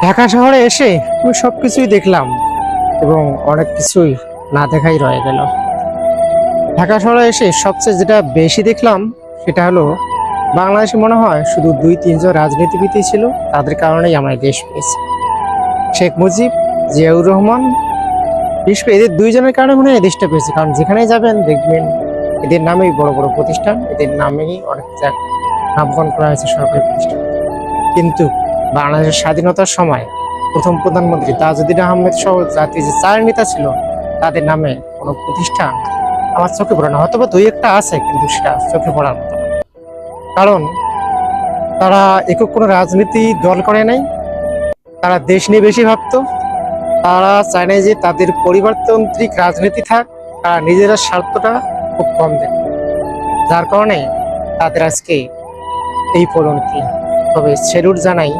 ঢাকা শহরে এসে আমি সবকিছুই দেখলাম এবং অনেক কিছুই না দেখাই রয়ে গেল। ঢাকা শহরে এসে সবচেয়ে যেটা বেশি দেখলাম সেটা হলো বাংলাদেশে মনে হয় শুধু 2-3 জন রাজনীতিবিদই ছিল, তাদের কারণেই আমরা এই দেশ পেয়েছি। শেখ মুজিব, জিয়াউর রহমান, বিশেষ করে এদের 2 জনের কারণে মনে হয় এই দেশটা পেয়েছে। কারণ যেখানেই যাবেন দেখবেন এদের নামেই বড় বড় প্রতিষ্ঠান, এদের নামেই অনেক নামকরণ করা হয়েছে সরকারি প্রতিষ্ঠান। কিন্তু বাংলাদেশের স্বাধীনতার সময় প্রথম প্রধানমন্ত্রী তাজউদ্দিন আহমেদ সহ জাতির যে 4 নেতা ছিল তাদের নামে কোনো প্রতিষ্ঠান আমার চোখে পড়ে না। হয়তো বা 2-1টা আছে, কিন্তু সেটা চোখে পড়ার মতো না। কারণ তারা একক কোনো রাজনীতি দল করে নাই, তারা দেশ নিয়ে বেশি ভাবতো। তারা চায় না যে তাদের পরিবারতান্ত্রিক রাজনীতি থাক, তারা নিজেরা স্বার্থটা খুব কম দেয়, যার কারণে তাদের আজকে এই পরিণতি। তবে সেলুট জানাই